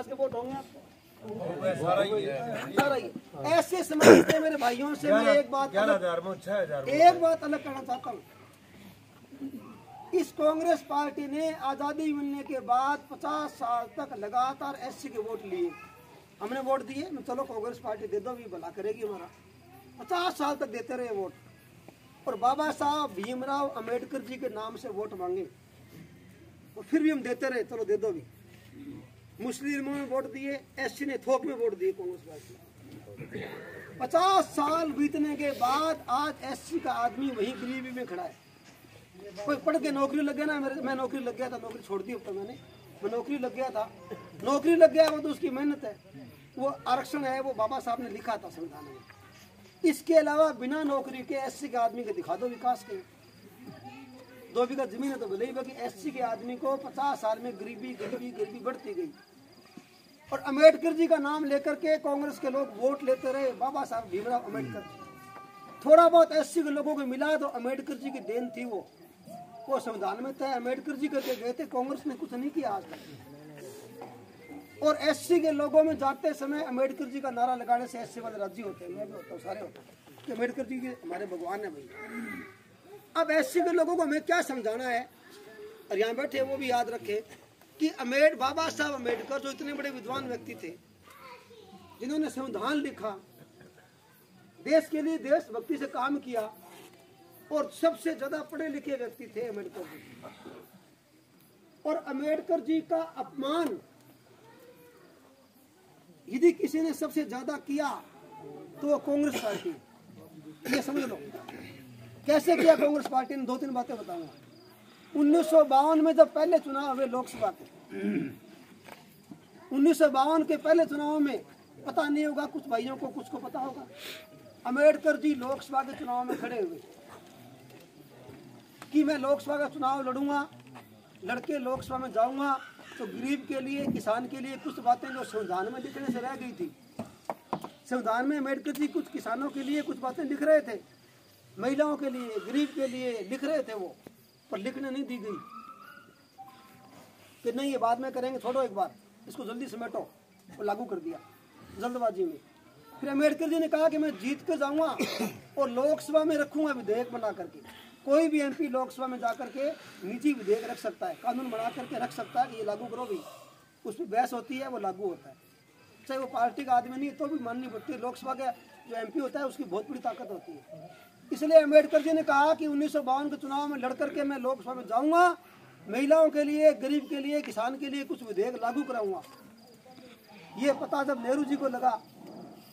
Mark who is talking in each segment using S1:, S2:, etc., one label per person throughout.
S1: के वोट होंगे आपको सारा ही। ऐसे समझते मेरे भाइयों से मैं एक बात अलग करना चाहता हूँ। इस कांग्रेस पार्टी ने आज़ादी मिलने के बाद 50 साल तक लगातार एससी के वोट लिए। हमने वोट दिए, चलो कांग्रेस पार्टी दे दो, भी भला करेगी हमारा। 50 साल तक देते रहे वोट, और बाबा साहब भीमराव अंबेडकर जी के नाम से वोट मांगे, और फिर भी हम देते रहे, चलो दे दो भी। मुस्लिमों में वोट दिए, एससी ने थोक में वोट दिए कांग्रेस पार्टी। 50 साल बीतने के बाद आज एससी का आदमी वही गरीबी में खड़ा है। कोई पढ़ के नौकरी लग गया ना, मैं नौकरी लग गया था, नौकरी छोड़ दी अब तो मैं नौकरी लग गया था, नौकरी लग गया वो तो उसकी मेहनत है, वो आरक्षण है, वो बाबा साहब ने लिखा था संविधान में। इसके अलावा बिना नौकरी के एससी के आदमी के दिखा दो विकास के। 2 बीघा जमीन है तो भले ही, बाकी एससी के आदमी को 50 साल में गरीबी गरीबी गरीबी बढ़ती गई। और अंबेडकर जी का नाम लेकर के कांग्रेस के लोग वोट लेते रहे, बाबा साहब भीमराव अंबेडकर। थोड़ा बहुत एससी के लोगों को मिला तो अंबेडकर जी की देन थी, वो संविधान में था, अंबेडकर जी करके गए थे, कांग्रेस ने कुछ नहीं किया आज तक। और एससी के लोगों में जाते समय अंबेडकर जी का नारा लगाने से एससी वाले राजी होते हैं, मैं भी होता हूँ, सारे होते हैं कि अंबेडकर जी के हमारे भगवान है भाई। अब एससी के लोगों को हमें क्या समझाना है, और यहाँ बैठे वो भी याद रखे कि बाबा साहब अंबेडकर जो इतने बड़े विद्वान व्यक्ति थे, जिन्होंने संविधान लिखा, देश के लिए देशभक्ति से काम किया, और सबसे ज्यादा पढ़े लिखे व्यक्ति थे अंबेडकर जी। और अंबेडकर जी का अपमान यदि किसी ने सबसे ज्यादा किया तो वो कांग्रेस पार्टी, ये समझ लो। कैसे किया कांग्रेस पार्टी ने, 2-3 बातें बताऊंगा। 1952 में जब पहले चुनाव हुए लोकसभा के, 1952 के पहले चुनाव में पता नहीं होगा, कुछ भाइयों को कुछ को पता होगा, अंबेडकर जी लोकसभा के चुनाव में खड़े हुए कि मैं लोकसभा का चुनाव लड़ूंगा, लड़के लोकसभा में जाऊंगा तो गरीब के लिए, किसान के लिए कुछ बातें जो संविधान में लिखने से रह गई थी। संविधान में अंबेडकर जी कुछ किसानों के लिए कुछ बातें लिख रहे थे, महिलाओं के लिए, गरीब के लिए लिख रहे थे वो, पर लिखने नहीं दी गई कि नहीं ये बाद में करेंगे, छोड़ो एक बार इसको जल्दी समेटो, वो लागू कर दिया जल्दबाजी में। फिर अंबेडकर जी ने कहा कि मैं जीत कर जाऊंगा और लोकसभा में रखूंगा विधेयक बना करके। कोई भी एमपी लोकसभा में जाकर के निजी विधेयक रख सकता है, कानून बना करके रख सकता है कि ये लागू करो भी, उस पर बहस होती है, वो लागू होता है। चाहे वो पार्टी का आदमी नहीं तो भी माननी पड़ती है। लोकसभा का जो एमपी होता है उसकी बहुत बड़ी ताकत होती है। इसलिए अंबेडकर जी ने कहा कि 1952 के चुनाव में लड़ करके मैं लोकसभा में जाऊंगा, महिलाओं के लिए, गरीब के लिए, किसान के लिए कुछ विधेयक लागू कराऊंगा। ये पता जब नेहरू जी को लगा,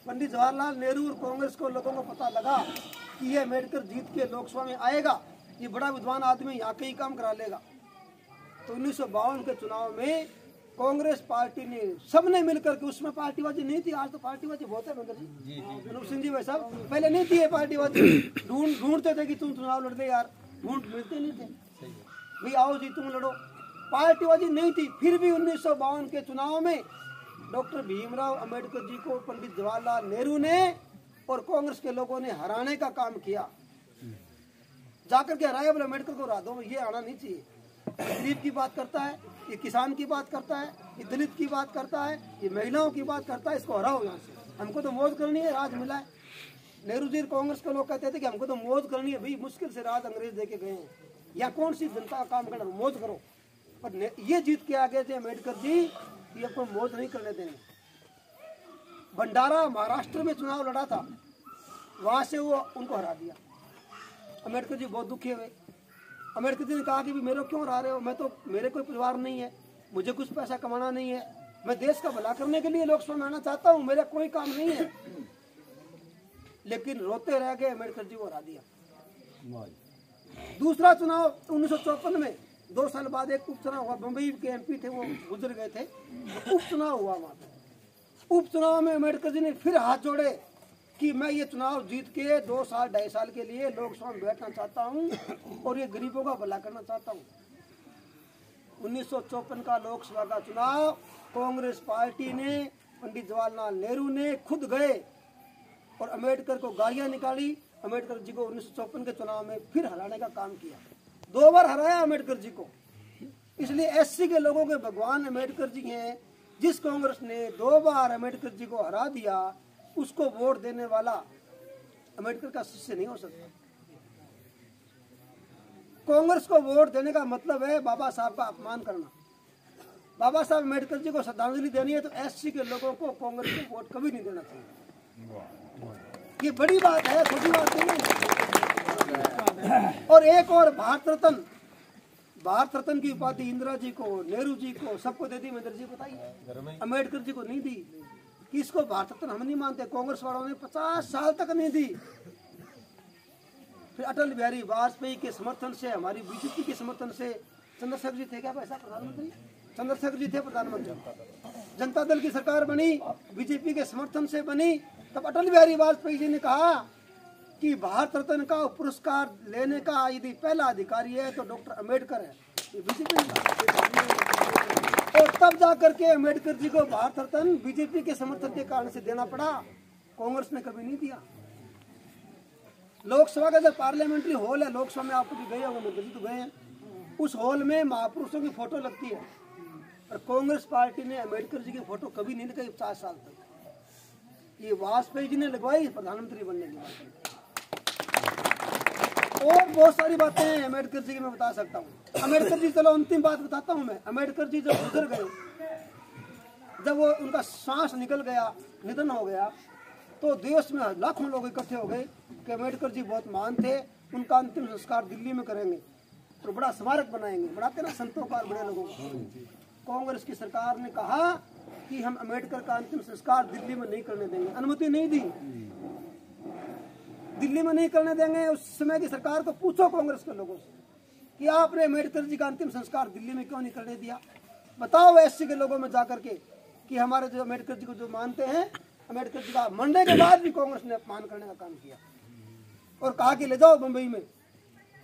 S1: पंडित जवाहरलाल नेहरू और कांग्रेस को लोगों को पता लगा कि ये अंबेडकर जीत के लोकसभा में आएगा, ये बड़ा विद्वान आदमी यहाँ के ही काम करा लेगा, तो 1952 के चुनाव में कांग्रेस पार्टी ने सबने मिलकर के, उसमें पार्टीबाजी नहीं थी, आज तो पार्टीबाजी बहुत है मगर जी अनूप सिंह जी भाई साहब, पहले नहीं थी ये पार्टीबाजी। ढूंढते थे कि तुम चुनाव लड़ दे यार, मिलते नहीं थे भाई, आओ जी तुम लड़ो, पार्टीबाजी नहीं थी। फिर भी 1952 के चुनाव में डॉक्टर भीमराव अंबेडकर जी को पंडित जवाहरलाल नेहरू ने और कांग्रेस के लोगों ने हराने का काम किया। जाकर के हराया, बोले अम्बेडकर को हरा दो, ये आना नहीं चाहिए। गरीब की बात करता है, ये किसान की बात करता है, ये दलित की बात करता है, ये महिलाओं की बात करता है, इसको हराओ यहाँ से। हमको तो मौज करनी है, राज मिला है। नेहरू जी कांग्रेस के लोग कहते थे कि हमको तो मौज करनी है भाई, मुश्किल से राज अंग्रेज दे के गए हैं, या कौन सी जनता का काम करना, मौज करो। पर ये जीत के आ गए थे अम्बेडकर जी, ये आपको मौज नहीं करने देंगे। भंडारा महाराष्ट्र में चुनाव लड़ा था, वहां से वो उनको हरा दिया। अम्बेडकर जी बहुत दुखी हुए। अम्बेडकर जी ने कहा कि भी मेरे क्यों हरा रहे हो, मैं तो, मेरे कोई परिवार नहीं है, मुझे कुछ पैसा कमाना नहीं है, मैं देश का भला करने के लिए लोकसभा में आना चाहता हूँ, मेरा कोई काम नहीं है। लेकिन रोते रह गए, अम्बेडकर जी को हरा दिया। दूसरा चुनाव 1954 में, 2 साल बाद एक उपचुनाव हुआ, बम्बई के एमपी थे वो गुजर गए थे, उपचुनाव हुआ वहां पर। उपचुनाव में अम्बेडकर जी ने फिर हाथ जोड़े कि मैं ये चुनाव जीत के 2 साल 2.5 साल के लिए लोकसभा में बैठना चाहता हूँ और ये गरीबों का भला करना चाहता हूँ। 1954 का लोकसभा का चुनाव कांग्रेस पार्टी ने, पंडित जवाहरलाल नेहरू ने खुद गए और अम्बेडकर को गालियां निकाली। अम्बेडकर जी को 1954 के चुनाव में फिर हराने का काम किया, 2 बार हराया अम्बेडकर जी को। इसलिए एससी के लोगों के भगवान अम्बेडकर जी हैं, जिस कांग्रेस ने 2 बार अम्बेडकर जी को हरा दिया, उसको वोट देने वाला अम्बेडकर का शिष्य नहीं हो सकता। कांग्रेस को वोट देने का मतलब है बाबा साहब का अपमान करना। बाबा साहब अम्बेडकर जी को श्रद्धांजलि देनी है तो एससी के लोगों को कांग्रेस को वोट कभी नहीं देना चाहिए। ये बड़ी बात है, छोटी बात नहीं है। और एक और भारत रत्न की उपाधि इंदिरा जी को, नेहरू जी को, सबको दे दी। महेंद्र जी बताइए, अम्बेडकर जी को नहीं दी। किसको भारत रत्न हम नहीं मानते, कांग्रेस वालों ने 50 साल तक नहीं दी। फिर अटल बिहारी वाजपेयी के समर्थन से, हमारी बीजेपी के समर्थन से, चंद्रशेखर जी थे क्या पैसा प्रधानमंत्री? चंद्रशेखर जी थे प्रधानमंत्री। जनता दल की सरकार बनी, बीजेपी के समर्थन से बनी। तब अटल बिहारी वाजपेयी जी ने कहा कि भारत रत्न का पुरस्कार लेने का यदि पहला अधिकारी है तो डॉक्टर अम्बेडकर है। ये बीजेपी और तब जाकर के अम्बेडकर जी को भारत रत्न बीजेपी के समर्थन के कारण से देना पड़ा। कांग्रेस ने कभी नहीं दिया। लोकसभा का जो पार्लियामेंट्री हॉल है, लोकसभा में आप कभी गए होंगे, तो गए हैं, उस हॉल में महापुरुषों की फोटो लगती है और कांग्रेस पार्टी ने अम्बेडकर जी की फोटो कभी नहीं लगाई 50 साल तक। ये वाजपेयी जी ने लगवाई प्रधानमंत्री बनने के बाद। और बहुत सारी बातें हैं अम्बेडकर जी की मैं बता सकता हूँ। अम्बेडकर जी, चलो अंतिम बात बताता हूँ मैं। अम्बेडकर जी जब गुजर गए, जब वो उनका सांस निकल गया, निधन हो गया, तो देश में लाखों लोग इकट्ठे हो गए कि अम्बेडकर जी बहुत महान थे, उनका अंतिम संस्कार दिल्ली में करेंगे तो बड़ा स्मारक बनाएंगे। बनाते ना संतों का, बड़े लोगों को। कांग्रेस की सरकार ने कहा कि हम अम्बेडकर का अंतिम संस्कार दिल्ली में नहीं करने देंगे, अनुमति नहीं दी, दिल्ली में नहीं करने देंगे। उस समय की सरकार को पूछो कांग्रेस के लोगों से कि आपने अम्बेडकर जी का अंतिम संस्कार दिल्ली में क्यों नहीं करने दिया। बताओ एससी के लोगों में जाकर के कि हमारे जो अम्बेडकर जी को जो मानते हैं, अम्बेडकर जी का मरने के बाद भी कांग्रेस ने अपमान करने का काम किया और कहा कि ले जाओ मुंबई में।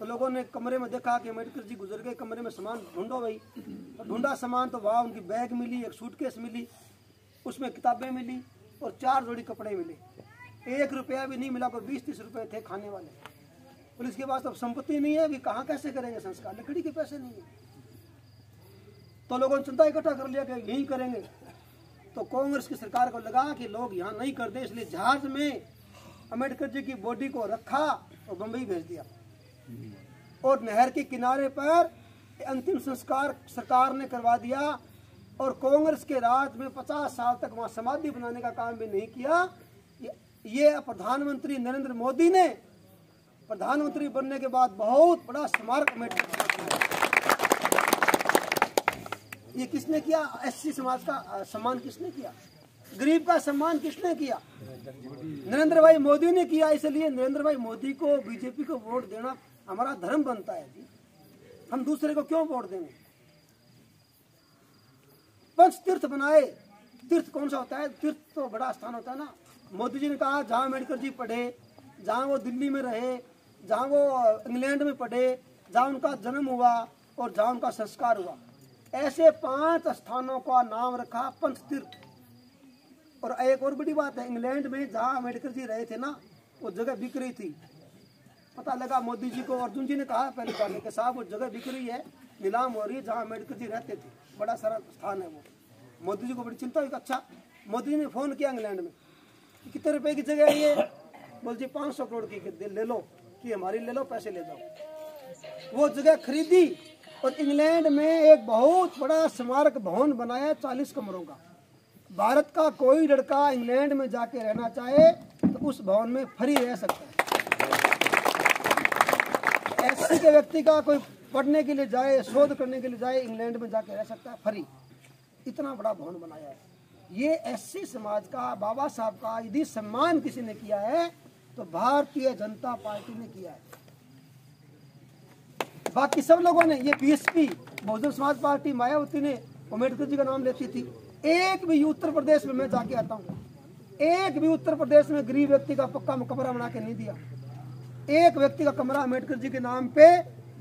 S1: तो लोगों ने कमरे में देखा कि अम्बेडकर जी गुजर गए, कमरे में सामान ढूंढो भाई। तो ढूंढा सामान तो वहाँ उनकी बैग मिली, एक सूटकेस मिली, उसमें किताबें मिली और 4 जोड़ी कपड़े मिले। 1 रुपया भी नहीं मिला, कोई 20-30 रुपए थे खाने वाले। पुलिस के पास अब संपत्ति नहीं है, अभी कहाँ कैसे करेंगे संस्कार, लकड़ी के पैसे नहीं है। तो लोगों ने चंदा इकट्ठा कर लिया कि यही करेंगे। तो कांग्रेस की सरकार को लगा कि लोग यहाँ नहीं करते, इसलिए जहाज में अम्बेडकर जी की बॉडी को रखा और बम्बई भेज दिया और नहर के किनारे पर अंतिम संस्कार सरकार ने करवा दिया। और कांग्रेस के राज में 50 साल तक वहाँ समाधि बनाने का काम भी नहीं किया। ये प्रधानमंत्री नरेंद्र मोदी ने प्रधानमंत्री बनने के बाद बहुत बड़ा स्मारक अम्बेडकर। ये किसने किया? एससी समाज का सम्मान किसने किया? गरीब का सम्मान किसने किया? नरेंद्र भाई मोदी ने किया। इसलिए नरेंद्र भाई मोदी को, बीजेपी को वोट देना हमारा धर्म बनता है जी। हम दूसरे को क्यों वोट देंगे? पंच तीर्थ बनाए। तीर्थ कौन सा होता है? तीर्थ तो बड़ा स्थान होता है ना। मोदी जी ने कहा जहाँ अम्बेडकर जी पढ़े, जहाँ वो दिल्ली में रहे, जहाँ वो इंग्लैंड में पढ़े, जहाँ उनका जन्म हुआ और जहाँ उनका संस्कार हुआ, ऐसे 5 स्थानों का नाम रखा पंच तीर्थ। और एक और बड़ी बात है, इंग्लैंड में जहाँ अम्बेडकर जी रहे थे ना, वो जगह बिक रही थी। पता लगा मोदी जी को, अर्जुन जी ने कहा पहले बार कि साहब वो जगह बिक रही है, नीलाम हो रही है, जहाँ अम्बेडकर जी रहते थे, बड़ा सारा स्थान है वो। मोदी जी को बड़ी चिंता हुई। अच्छा, मोदी जी ने फोन किया इंग्लैंड में, कितने रुपए की जगह है ये? बोल जी 500 करोड़ की ले लो, कि हमारी ले लो, पैसे ले जाओ। वो जगह खरीदी और इंग्लैंड में एक बहुत बड़ा स्मारक भवन बनाया 40 कमरों का। भारत का कोई लड़का इंग्लैंड में जाके रहना चाहे तो उस भवन में फ्री रह सकता है। एससी के व्यक्ति का कोई पढ़ने के लिए जाए, शोध करने के लिए जाए, इंग्लैंड में जाके रह सकता है फ्री। इतना बड़ा भवन बनाया है। ये एससी समाज का, बाबा साहब का यदि सम्मान किसी ने किया है तो भारतीय जनता पार्टी ने किया है। बाकी सब लोगों ने, ये बीएसपी, बहुजन समाज पार्टी, मायावती ने अम्बेडकर जी का नाम लेती थी। एक भी उत्तर प्रदेश में, मैं जाके आता हूँ, एक भी उत्तर प्रदेश में गरीब व्यक्ति का पक्का मकबरा बना के नहीं दिया। एक व्यक्ति का कमरा अम्बेडकर जी के नाम पे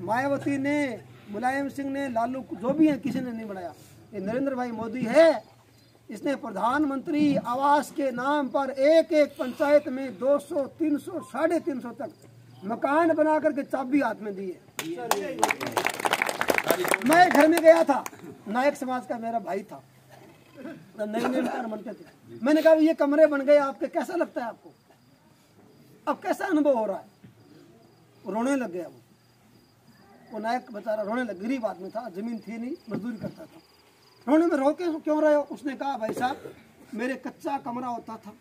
S1: मायावती ने, मुलायम सिंह ने, लालू, जो भी है, किसी ने नहीं बनाया। ये नरेंद्र भाई मोदी है, इसने प्रधानमंत्री आवास के नाम पर एक एक पंचायत में 200, 300, 350 तक मकान बना करके चाबी हाथ में दी है। मैं घर में गया था, नायक समाज का मेरा भाई था, नए नए मकान बनते थे। मैंने कहा ये कमरे बन गए आपके, कैसा लगता है आपको, अब कैसा अनुभव हो रहा है? रोने लग गया वो नायक बेचारा रोने लग, गरीब आदमी था, जमीन थी नहीं, मजदूरी करता था। रोने में रो के क्यों रहे हो? उसने कहा भाई साहब मेरे कच्चा कमरा होता था,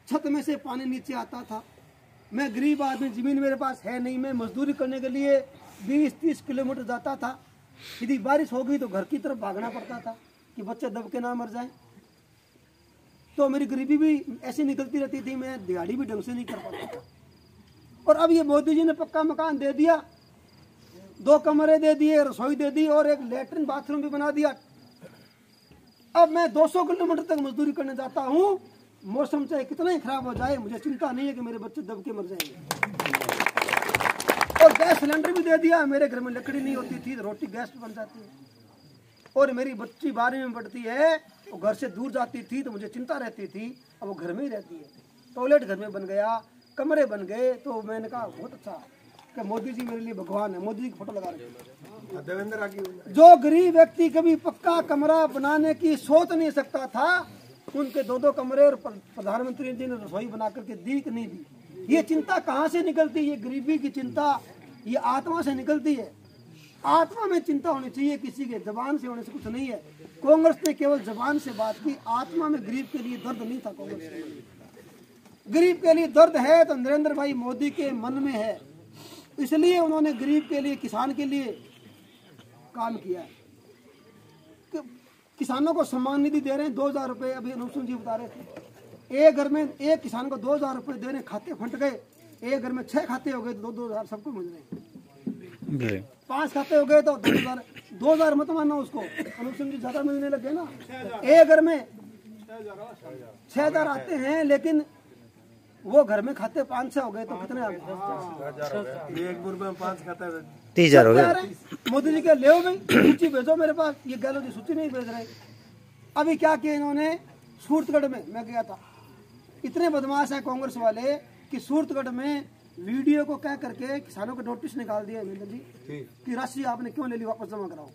S1: छत में से पानी नीचे आता था, मैं गरीब आदमी, जमीन मेरे पास है नहीं, मैं मजदूरी करने के लिए 20-30 किलोमीटर जाता था, यदि बारिश हो गई तो घर की तरफ भागना पड़ता था कि बच्चे दब के ना मर जाएं। तो मेरी गरीबी भी ऐसी निकलती रहती थी, मैं दिहाड़ी भी ढंग से नहीं कर पाता था। और अब ये मोदी जी ने पक्का मकान दे दिया, 2 कमरे दे दिए, रसोई दे दी और एक लेटरिन बाथरूम भी बना दिया। अब मैं 200 किलोमीटर तक मजदूरी करने जाता हूँ, मौसम चाहे कितना ही खराब हो जाए, मुझे चिंता नहीं है कि मेरे बच्चे दब के मर जाएंगे। और गैस सिलेंडर भी दे दिया, मेरे घर में लकड़ी नहीं होती थी, रोटी गैस पे बन जाती है। और मेरी बच्ची 12वीं में पढ़ती है, वो घर से दूर जाती थी तो मुझे चिंता रहती थी, अब वो घर में ही रहती है। टॉयलेट घर में बन गया, कमरे बन गए। तो मैंने कहा बहुत अच्छा कि मोदी जी मेरे लिए भगवान है। मोदी जी की फोटो लगा रहे, देवेंद्र आगे। जो गरीब व्यक्ति कभी पक्का कमरा बनाने की सोच नहीं सकता था, उनके 2-2 कमरे और प्रधानमंत्री जी ने रसोई बना करके दी कि नहीं दी। ये चिंता कहाँ से निकलती है? ये गरीबी की चिंता ये आत्मा से निकलती है। आत्मा में चिंता होनी चाहिए, किसी के जबान से होने से कुछ नहीं है। कांग्रेस ने केवल जबान से बात की, आत्मा में गरीब के लिए दर्द नहीं था। कांग्रेस के गरीब के लिए दर्द है तो नरेंद्र भाई मोदी के मन में है, इसलिए उन्होंने गरीब के लिए, किसान के लिए काम किया है। किसानों को सम्मान निधि दे रहे हैं 2000 रुपये, अभी अनुप सिंह जी बता रहे थे। एक घर में एक किसान को 2000 रुपये दे रहे, खाते फट गए। एक घर में 6 खाते हो गए तो 2-2 सबको मिल रहे। 5 खाते हो गए तो 2000 मत मानो उसको, अनुप सिंह जी ज्यादा मिलने लगे ना। एक घर में 6000 आते हैं, लेकिन वो घर में खाते 5-6 हो गए तो कितने आ गए? एक बुर में 5 खाते 30,000 हो गए। मोदी जी के ले भाई सूची भेजो मेरे पास, ये गहलोत जी सूची नहीं भेज रहे। अभी क्या किया इन्होंने, सूरतगढ़ में मैं गया था, इतने बदमाश है कांग्रेस वाले कि सूरतगढ़ में वीडियो को कह करके किसानों को नोटिस निकाल दिया महेंद्र जी कि राशि आपने क्यों ले ली, वापस जमा कराओ।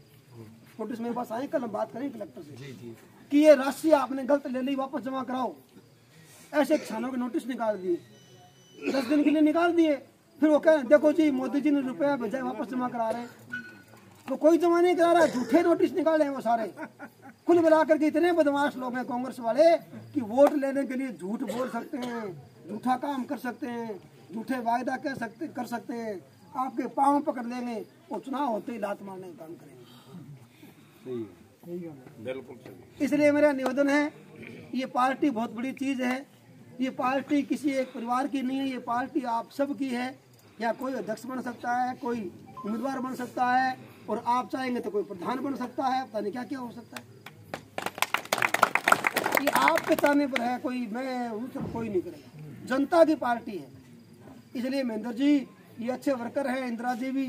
S1: नोटिस मेरे पास आए, कल हम बात करेंगे कलेक्टर से कि ये राशि आपने गलत ले ली, वापस जमा कराओ। ऐसे किसानों के नोटिस निकाल दिए, 10 दिन के लिए निकाल दिए। फिर वो कह देखो जी मोदी जी ने रुपया भेजा, वापस जमा करा रहे, तो कोई जमा नहीं करा रहा, झूठे नोटिस निकाले हैं वो सारे। कुल मिलाकर के इतने बदमाश लोग हैं कांग्रेस वाले कि वोट लेने के लिए झूठ बोल सकते हैं, झूठा काम कर सकते हैं, झूठे वायदा कर सकते हैं, आपके पाँव पकड़ लेंगे और चुनाव होते ही लात मारने का काम करेंगे। इसलिए मेरा निवेदन है, ये पार्टी बहुत बड़ी चीज है। ये पार्टी किसी एक परिवार की नहीं है, ये पार्टी आप सब की है। या कोई अध्यक्ष बन सकता है, कोई उम्मीदवार बन सकता है, और आप चाहेंगे तो कोई प्रधान बन सकता है, पता नहीं क्या क्या हो सकता है। ये आपके चाहने पर है, कोई मैं हूँ तो कोई नहीं करेगा। जनता की पार्टी है, इसलिए महेंद्र जी ये अच्छे वर्कर हैं, इंदिरा जी भी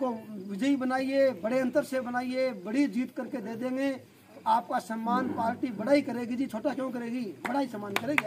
S1: को विजयी बनाइए, बड़े अंतर से बनाइए, बड़ी जीत करके दे देंगे। आपका सम्मान पार्टी बड़ा ही करेगी जी, छोटा क्यों करेगी, बड़ा ही सम्मान करेगी।